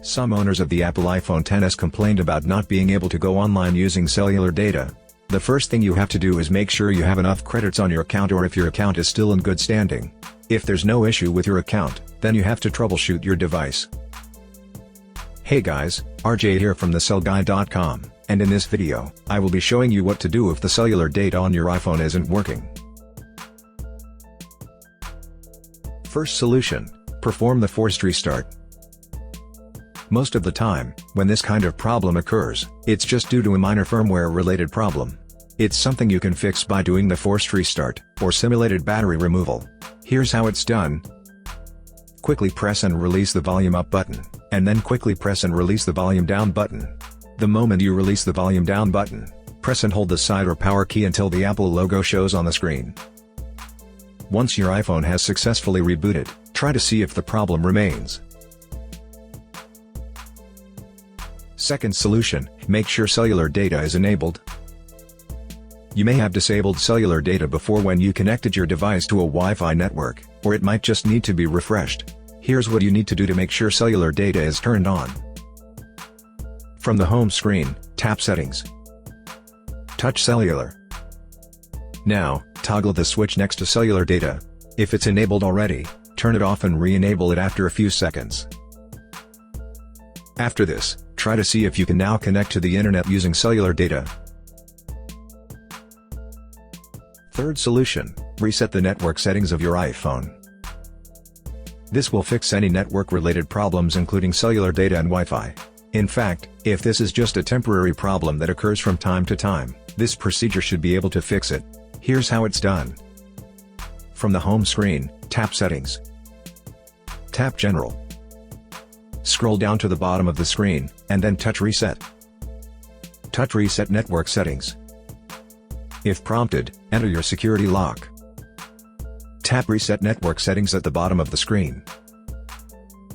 Some owners of the Apple iPhone XS complained about not being able to go online using cellular data. The first thing you have to do is make sure you have enough credits on your account, or if your account is still in good standing. If there's no issue with your account, then you have to troubleshoot your device. Hey guys, RJ here from thecellguy.com, and in this video, I will be showing you what to do if the cellular data on your iPhone isn't working. First solution: perform the forced restart. Most of the time, when this kind of problem occurs, it's just due to a minor firmware-related problem. It's something you can fix by doing the forced restart, or simulated battery removal. Here's how it's done. Quickly press and release the volume up button, and then quickly press and release the volume down button. The moment you release the volume down button, press and hold the side or power key until the Apple logo shows on the screen. Once your iPhone has successfully rebooted, try to see if the problem remains. Second solution: make sure cellular data is enabled. You may have disabled cellular data before when you connected your device to a Wi-Fi network, or it might just need to be refreshed. Here's what you need to do to make sure cellular data is turned on. From the home screen, tap Settings. Touch Cellular. Now, toggle the switch next to cellular data. If it's enabled already, turn it off and re-enable it after a few seconds. After this, try to see if you can now connect to the internet using cellular data. Third solution: reset the network settings of your iPhone. This will fix any network-related problems including cellular data and Wi-Fi. In fact, if this is just a temporary problem that occurs from time to time, this procedure should be able to fix it. Here's how it's done. From the home screen, tap Settings. Tap General. Scroll down to the bottom of the screen, and then touch Reset. Touch Reset Network Settings. If prompted, enter your security lock. Tap Reset Network Settings at the bottom of the screen.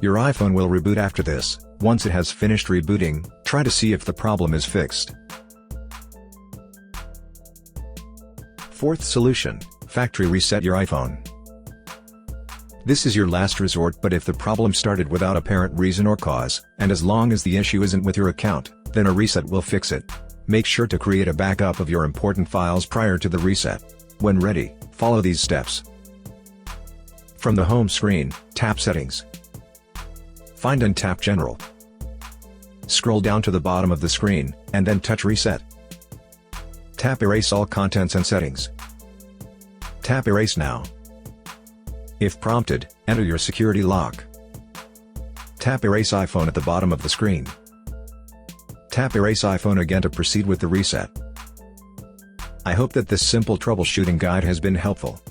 Your iPhone will reboot after this. Once it has finished rebooting, try to see if the problem is fixed. Fourth solution: factory reset your iPhone. This is your last resort, but if the problem started without apparent reason or cause, and as long as the issue isn't with your account, then a reset will fix it. Make sure to create a backup of your important files prior to the reset. When ready, follow these steps. From the home screen, tap Settings. Find and tap General. Scroll down to the bottom of the screen, and then touch Reset. Tap Erase all contents and settings. Tap Erase now. If prompted, enter your security lock. Tap Erase iPhone at the bottom of the screen. Tap Erase iPhone again to proceed with the reset. I hope that this simple troubleshooting guide has been helpful.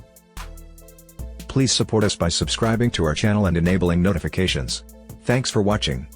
Please support us by subscribing to our channel and enabling notifications. Thanks for watching.